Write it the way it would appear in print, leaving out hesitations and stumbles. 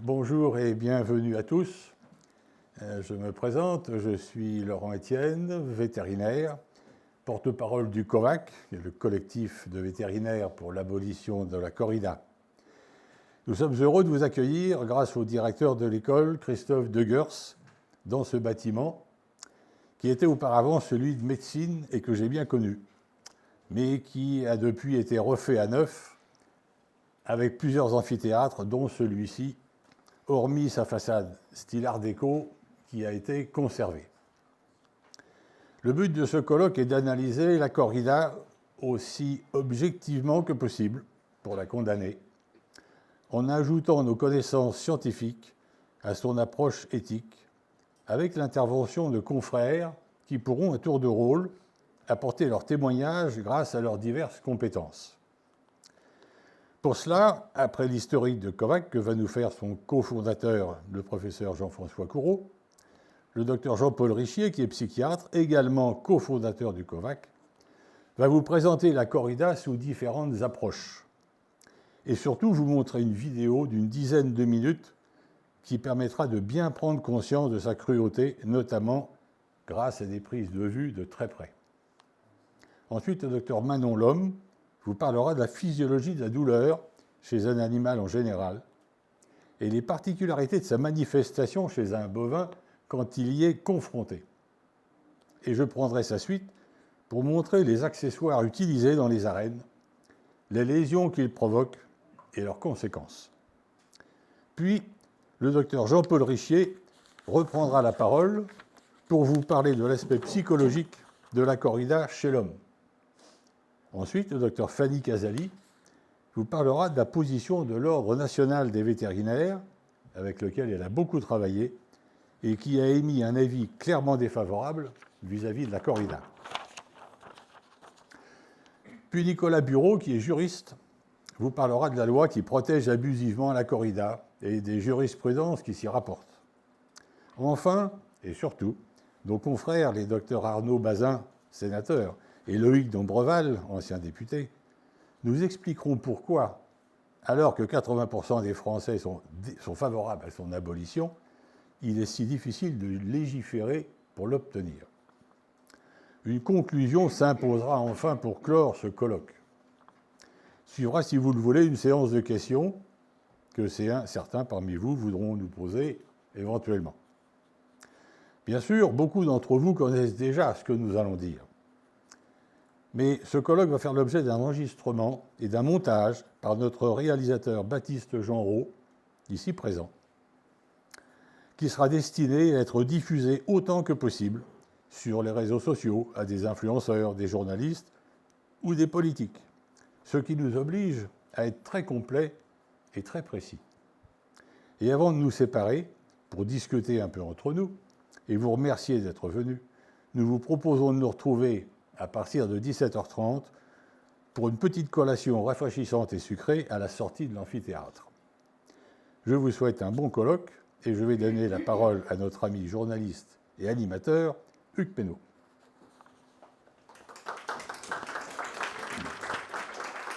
Bonjour et bienvenue à tous. Je me présente, je suis Laurent Etienne, vétérinaire, porte-parole du COVAC, le collectif de vétérinaires pour l'abolition de la corrida. Nous sommes heureux de vous accueillir grâce au directeur de l'école, Christophe Degers, dans ce bâtiment, qui était auparavant celui de médecine et que j'ai bien connu, mais qui a depuis été refait à neuf avec plusieurs amphithéâtres, dont celui-ci, hormis sa façade style art déco, qui a été conservée. Le but de ce colloque est d'analyser la corrida aussi objectivement que possible pour la condamner, en ajoutant nos connaissances scientifiques à son approche éthique, avec l'intervention de confrères qui pourront, à tour de rôle, apporter leur témoignage grâce à leurs diverses compétences. Pour cela, après l'historique de COVAC que va nous faire son cofondateur, le professeur Jean-François Coureau, le docteur Jean-Paul Richier, qui est psychiatre, également cofondateur du COVAC, va vous présenter la corrida sous différentes approches et surtout vous montrer une vidéo d'une dizaine de minutes qui permettra de bien prendre conscience de sa cruauté, notamment grâce à des prises de vue de très près. Ensuite, le docteur Manon Lhomme vous parlera de la physiologie de la douleur chez un animal en général et les particularités de sa manifestation chez un bovin quand il y est confronté. Et je prendrai sa suite pour montrer les accessoires utilisés dans les arènes, les lésions qu'ils provoquent et leurs conséquences. Puis, le docteur Jean-Paul Richier reprendra la parole pour vous parler de l'aspect psychologique de la corrida chez l'homme. Ensuite, le docteur Fanny Casali vous parlera de la position de l'Ordre national des vétérinaires, avec lequel elle a beaucoup travaillé, et qui a émis un avis clairement défavorable vis-à-vis de la corrida. Puis Nicolas Bureau, qui est juriste, vous parlera de la loi qui protège abusivement la corrida et des jurisprudences qui s'y rapportent. Enfin, et surtout, nos confrères, les docteurs Arnaud Bazin, sénateur, et Loïc Dombreval, ancien député, nous expliqueront pourquoi, alors que 80% des Français sont favorables à son abolition, il est si difficile de légiférer pour l'obtenir. Une conclusion s'imposera enfin pour clore ce colloque. Suivra, si vous le voulez, une séance de questions que certains parmi vous voudront nous poser éventuellement. Bien sûr, beaucoup d'entre vous connaissent déjà ce que nous allons dire. Mais ce colloque va faire l'objet d'un enregistrement et d'un montage par notre réalisateur Baptiste Genreau, ici présent, qui sera destiné à être diffusé autant que possible sur les réseaux sociaux à des influenceurs, des journalistes ou des politiques, ce qui nous oblige à être très complet et très précis. Et avant de nous séparer, pour discuter un peu entre nous, et vous remercier d'être venus, nous vous proposons de nous retrouver à partir de 17h30 pour une petite collation rafraîchissante et sucrée à la sortie de l'amphithéâtre. Je vous souhaite un bon colloque et je vais donner la parole à notre ami journaliste et animateur, Hugues Pénaud.